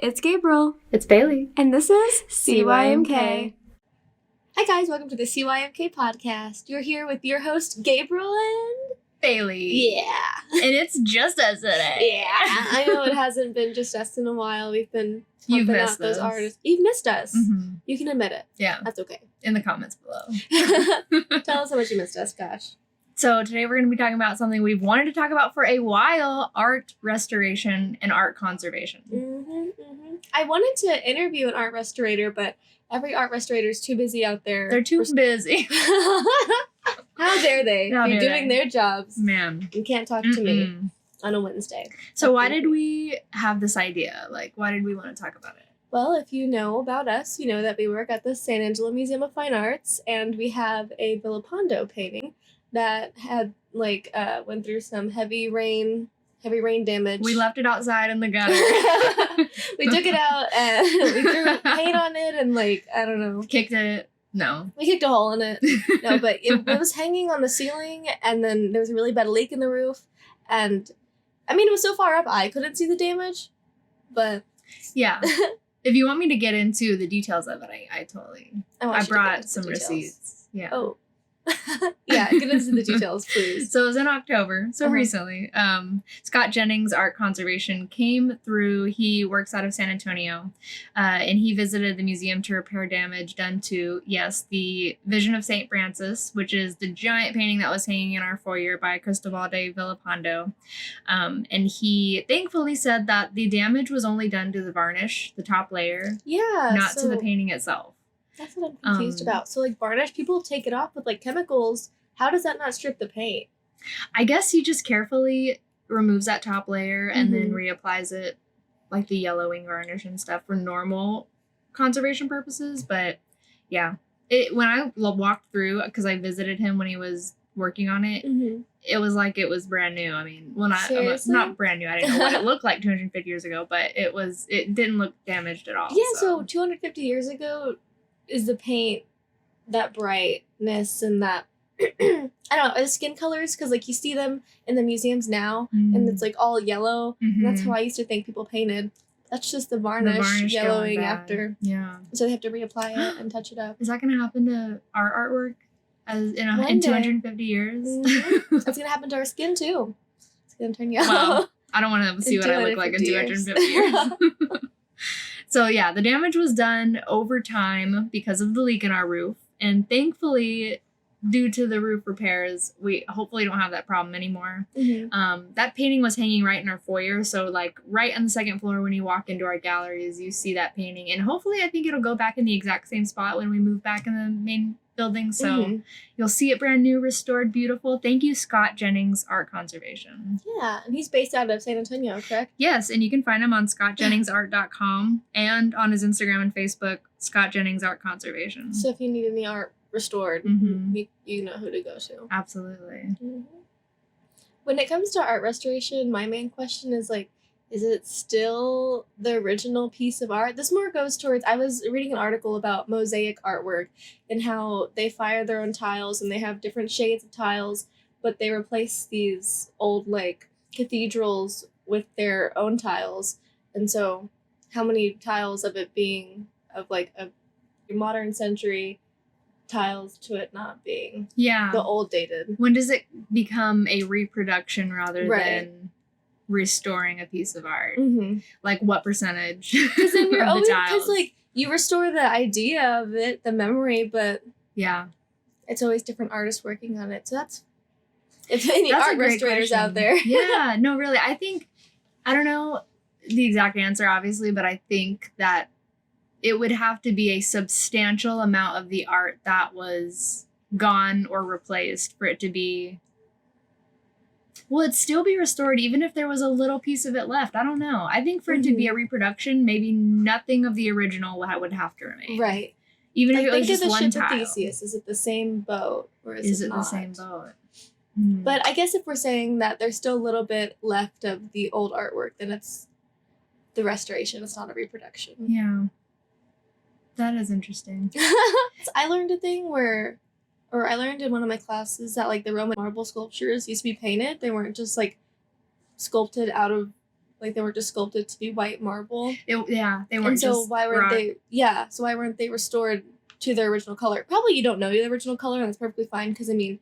It's Gabriel. It's Bailey. And this is CYMK. Hi guys, welcome to the CYMK podcast. You're here with your host, Gabriel and Bailey. Yeah. And it's just us today. Yeah. I know it hasn't been just us in a while. We've been You've pumping missed out those us. artists. You've missed us. Mm-hmm. You can admit it. Yeah. That's okay. In the comments below. Tell us how much you missed us, gosh. So today we're going to be talking about something we've wanted to talk about for a while, art restoration and art conservation. I wanted to interview an art restorator, but every art restorator is too busy out there. They're too busy. How dare they be doing their jobs? Man. You can't talk to me on a Wednesday. So why did we have this idea? Like, why did we want to talk about it? Well, if you know about us, you know that we work at the San Angelo Museum of Fine Arts, and we have a Villapando painting that had, went through some heavy rain damage. We left it outside in the gutter. We took it out, and we threw paint on it, and, I don't know. Kicked it. No. We kicked a hole in it. No, but it was hanging on the ceiling, and then there was a really bad leak in the roof, and, I mean, it was so far up, I couldn't see the damage, but... Yeah. If you want me to get into the details of it, I brought some receipts. Yeah. Oh. Yeah, get into the details, please. So it was in October, so recently. Scott Jennings Art Conservation came through. He works out of San Antonio, and he visited the museum to repair damage done to, yes, the Vision of St. Francis, which is the giant painting that was hanging in our foyer by Cristobal de Villapando. And he thankfully said that the damage was only done to the varnish, the top layer, not to the painting itself. That's what I'm confused about. So, varnish, people take it off with, chemicals. How does that not strip the paint? I guess he just carefully removes that top layer and then reapplies it, like the yellowing varnish and stuff, for normal conservation purposes. But, yeah. When I walked through, because I visited him when he was working on it, it was like it was brand new. I mean, well, not brand new. I didn't know what it looked like 250 years ago, but it didn't look damaged at all. Yeah, so 250 years ago... is the paint that brightness and that I don't know, the skin colors, because you see them in the museums now and it's all yellow and that's how I used to think people painted. That's just the varnish yellowing after. Yeah. So they have to reapply it and touch it up. Is that going to happen to our artwork in 250 years? That's going to happen to our skin too. It's going to turn yellow. Well, I don't want to see what I look like in 250 years. So, yeah, the damage was done over time because of the leak in our roof. And thankfully, due to the roof repairs, we hopefully don't have that problem anymore. That painting was hanging right in our foyer. So, right on the second floor when you walk into our galleries, you see that painting. And hopefully, I think it'll go back in the exact same spot when we move back in the main building. So you'll see it brand new, restored, beautiful. Thank you, Scott Jennings Art Conservation. Yeah, and he's based out of San Antonio, correct? Yes, and you can find him on scottjenningsart.com and on his Instagram and Facebook, Scott Jennings Art Conservation. So if you need any art restored, you know who to go to. Absolutely. When it comes to art restoration, my main question is is it still the original piece of art? This more goes towards, I was reading an article about mosaic artwork and how they fire their own tiles and they have different shades of tiles, but they replace these old cathedrals with their own tiles. And so how many tiles of it being of a modern century tiles to it not being the old dated? When does it become a reproduction rather than restoring a piece of art? What percentage? Because then you're always, because you restore the idea of it, the memory, but it's always different artists working on it. So that's, if any art restorators out there. Yeah, no, really, I don't know the exact answer obviously, but I think that it would have to be a substantial amount of the art that was gone or replaced for it to be. Will it still be restored even if there was a little piece of it left? I don't know. I think for it to be a reproduction, maybe nothing of the original would have to remain. Right. Even if it was just one tile. Think of the ship of Theseus. Is it the same boat or is it not? The same boat? But I guess if we're saying that there's still a little bit left of the old artwork, then it's the restoration. It's not a reproduction. Yeah. That is interesting. I learned a thing I learned in one of my classes that the Roman marble sculptures used to be painted. They weren't just sculpted out of Like, they were just sculpted to be white marble. They weren't. And so just why weren't rock. they? Yeah. So why weren't they restored to their original color? Probably you don't know the original color, and that's perfectly fine. Because I mean,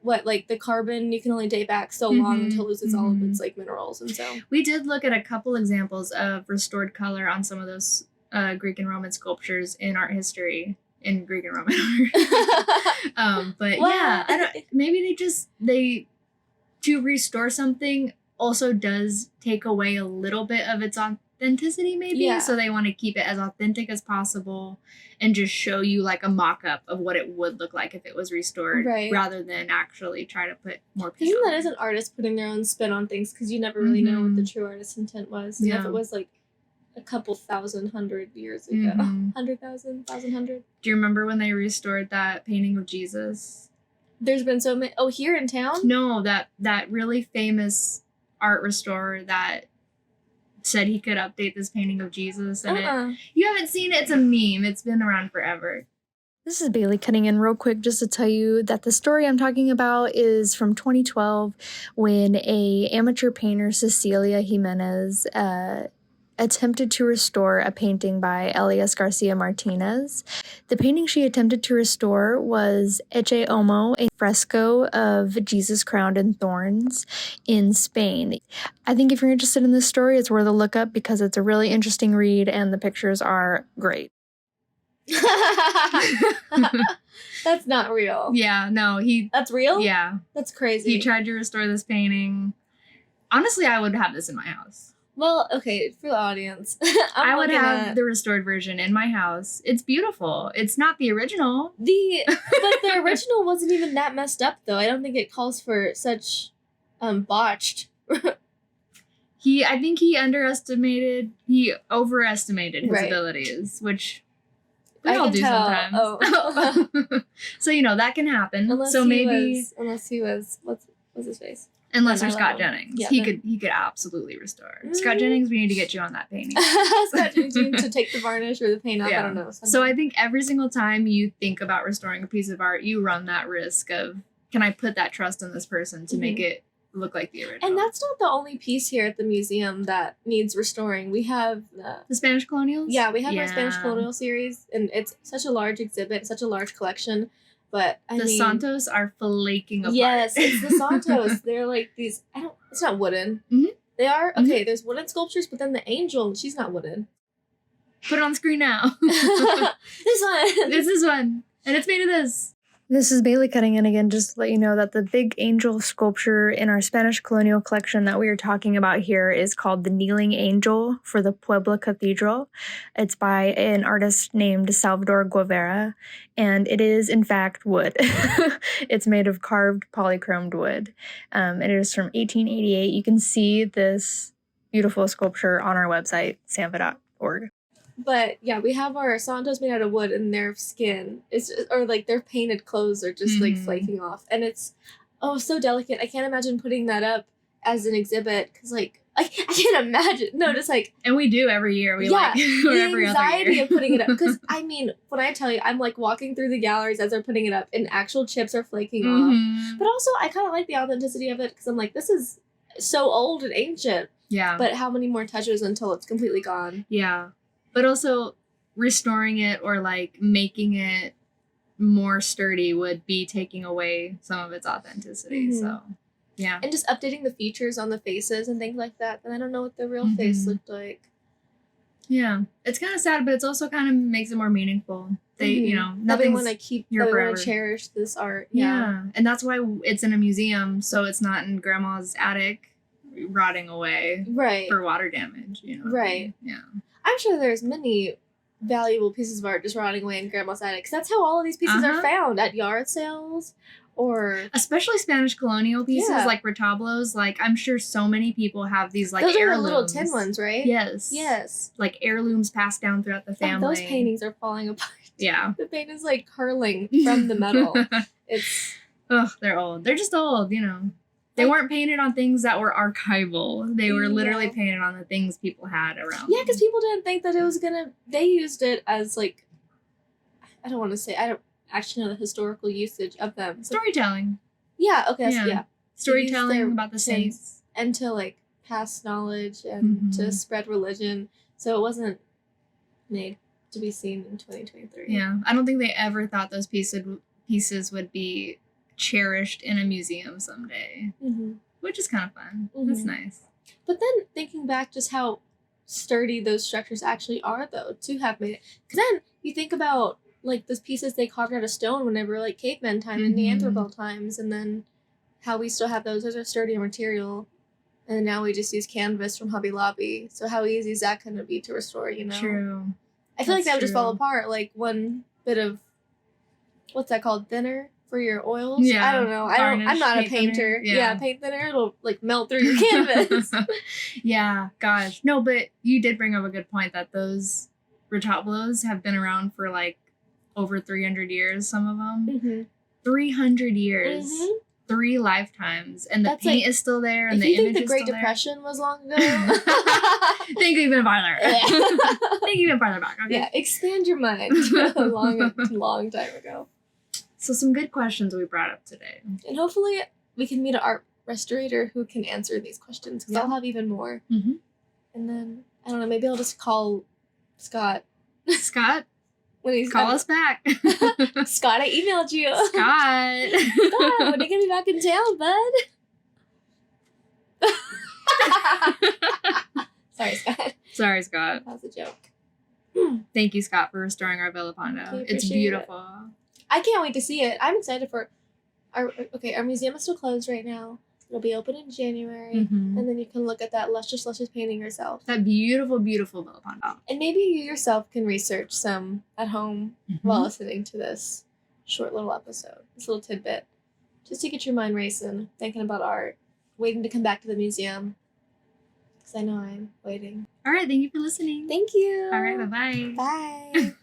like the carbon, you can only date back so long until it loses all of its like minerals, and so we did look at a couple examples of restored color on some of those Greek and Roman sculptures in art history. In Greek and Roman art. But yeah, maybe they to restore something also does take away a little bit of its authenticity, maybe. Yeah. So they want to keep it as authentic as possible and just show you like a mock-up of what it would look like if it was restored, rather than actually try to put more paint on. That is an artist putting their own spin on things, because you never really know what the true artist's intent was. And if it was like a couple 1,000 years ago. 100,000, 1,100. Do you remember when they restored that painting of Jesus? There's been so many. Oh, here in town? No, that really famous art restorer that said he could update this painting of Jesus. And you haven't seen it? It's a meme. It's been around forever. This is Bailey cutting in real quick just to tell you that the story I'm talking about is from 2012, when a amateur painter, Cecilia Jimenez, attempted to restore a painting by Elias Garcia Martinez. The painting she attempted to restore was Ecce Homo, a fresco of Jesus crowned in thorns in Spain. I think if you're interested in this story, it's worth a look up because it's a really interesting read and the pictures are great. That's not real. Yeah, no, That's real? Yeah. That's crazy. He tried to restore this painting. Honestly, I would have this in my house. Well, okay, for the audience. I would have the restored version in my house. It's beautiful. It's not the original. But the original wasn't even that messed up, though. I don't think it calls for such botched. I think he overestimated his abilities, which we all do sometimes. Oh. So, that can happen. Unless he was, what's his face? Unless you're Scott Jennings. Yeah, he could absolutely restore. Scott Jennings, we need to get you on that painting. Scott Jennings, you need to take the varnish or the paint off. Yeah. I don't know. So I think every single time you think about restoring a piece of art, you run that risk of, can I put that trust in this person to make it look like the original? And that's not the only piece here at the museum that needs restoring. We have the Spanish Colonials? Yeah, we have our Spanish Colonial series, and it's such a large exhibit, such a large collection. But the Santos are flaking apart. Yes, it's the Santos. They're like these. It's not wooden. Mm-hmm. They are okay. There's wooden sculptures, but then the angel, she's not wooden. Put it on screen now. This one. This is one, and it's made of this. This is Bailey cutting in again, just to let you know that the big angel sculpture in our Spanish Colonial collection that we are talking about here is called the Kneeling Angel for the Puebla Cathedral. It's by an artist named Salvador Guevara, and it is, in fact, wood. It's made of carved polychromed wood. It is from 1888. You can see this beautiful sculpture on our website, samfa.org. But yeah, we have our Santos made out of wood, and their skin or like their painted clothes are just like flaking off, and it's so delicate. I can't imagine putting that up as an exhibit because like I can't imagine. No, just like, and we do every year. We the anxiety of putting it up because I mean, when I tell you, I'm like walking through the galleries as they're putting it up, and actual chips are flaking off. But also, I kind of like the authenticity of it because I'm like, this is so old and ancient. Yeah. But how many more touches until it's completely gone? Yeah. But also, restoring it or, like, making it more sturdy would be taking away some of its authenticity. So, yeah. And just updating the features on the faces and things like that. And I don't know what the real face looked like. Yeah. It's kind of sad, but it's also kind of makes it more meaningful. They, nothing want to keep, I want to cherish this art. Yeah. And that's why it's in a museum, so it's not in grandma's attic rotting away for water damage, Right. Yeah. I'm sure there's many valuable pieces of art just rotting away in grandma's attic. 'Cause that's how all of these pieces are found, at yard sales or... Especially Spanish colonial pieces, like retablos. Like, I'm sure so many people have these, like, those heirlooms. Those are the little tin ones, right? Yes. Yes. Like, heirlooms passed down throughout the family. And those paintings are falling apart. Yeah. The paint is, like, curling from the metal. It's... Ugh, they're old. They're just old, They weren't painted on things that were archival. They were literally painted on the things people had around. Yeah, because people didn't think that it was gonna... They used it as, like... I don't want to say... I don't actually know the historical usage of them. Storytelling. Yeah, okay, yeah. Storytelling about the saints. And to, like, pass knowledge and to Mhm. spread religion. So it wasn't made to be seen in 2023. Yeah, I don't think they ever thought those pieces would be cherished in a museum someday, which is kind of fun. That's nice. But then thinking back just how sturdy those structures actually are, though, to have made it. Because then you think about, like, those pieces they carved out of stone whenever, like, caveman time and Neanderthal times, and then how we still have those. Those are sturdier material. And now we just use canvas from Hobby Lobby. So how easy is that going to be to restore, you know? True. I feel like that would just fall true. apart. Like, one bit of, what's that called? Thinner for your oils? Yeah, I don't know. I'm not a paint painter. thinner. Yeah. Paint thinner. It'll, like, melt through your canvas. Yeah, gosh. No, but you did bring up a good point that those retablos have been around for, like, over 300 years, some of them. 300 years. 3 lifetimes. And the That's paint like, is still there, and if the you image think the is Great still there. Depression was long ago. Think even farther. Think even farther back. Okay. Yeah, expand your mind. a long time ago. So some good questions we brought up today. And hopefully we can meet an art restorator who can answer these questions, because I'll have even more. Mm-hmm. And then, I don't know, maybe I'll just call Scott. Scott, when he's call us back. Scott, I emailed you. Scott. Scott, when are you going to be back in town, bud? Sorry, Scott. Sorry, Scott. That was a joke. Thank you, Scott, for restoring our Villa Pondo. We It's appreciate beautiful. I can't wait to see it. I'm excited for our museum is still closed right now. It'll be open in January, Mm-hmm. and then you can look at that luscious painting yourself. That beautiful, beautiful Villa Pondo. And maybe you yourself can research some at home while listening to this short little episode, this little tidbit, just to get your mind racing, thinking about art, waiting to come back to the museum. Because I know I'm waiting. All right, thank you for listening. Thank you. All right, bye-bye. Bye.